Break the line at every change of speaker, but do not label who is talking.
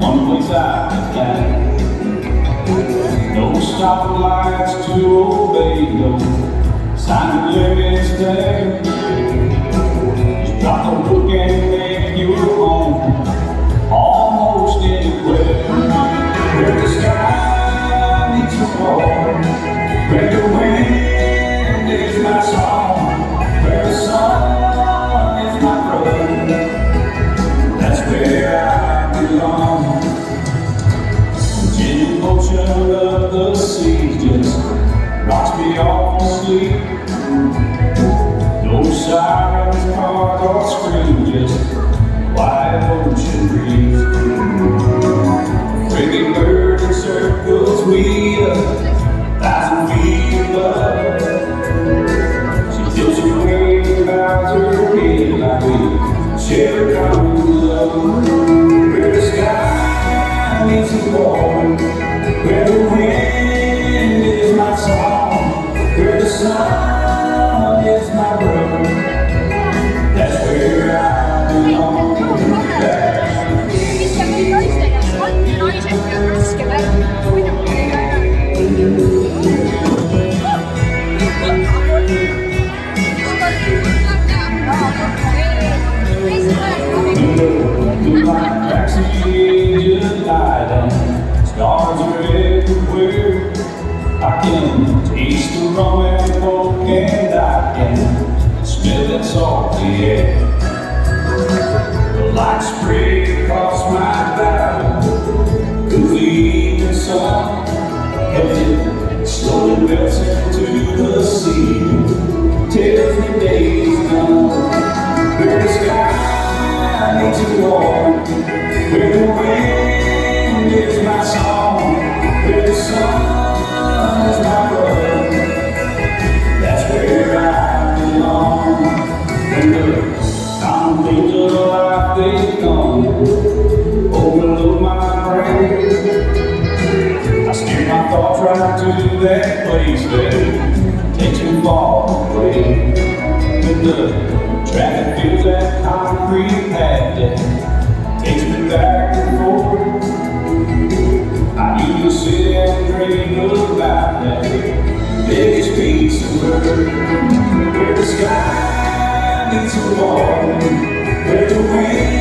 one place I can find. No stoplights to obey, no sign of limits there. Just drop the book and make your home almost anywhere. Where the sky meets the water, where the wind is my song, where the sun is my brother, that's where I belong. The gentle motion of the sea just rocks me off to sleep. No sirens, cars, or scream, just wide ocean breeze. Friggin' bird in circles we 1,000 feet above. She tilts her wings and bows her head like we share a common love. Where the sky meets the water, where the wind is my song, where the sun is my brother, that's where I belong. Moonlight cracks the edge of night and stars are everywhere. I can taste the rum and coke and I can smell that salty air. The light spray across my valley, cools the evening sun, as it slowly melts into the sea, tells me day's done. Where the sky meets the water, where the wind is my song, where the sun is my brother, that's where I belong. When the conflict of life they come, overload my brain, I steer my thoughts right to that place that takes me far away. When the traffic fills that concrete path that takes me back and forth, I usually sit and dream about that biggest piece of earth. Where the sky meets the water, where the wind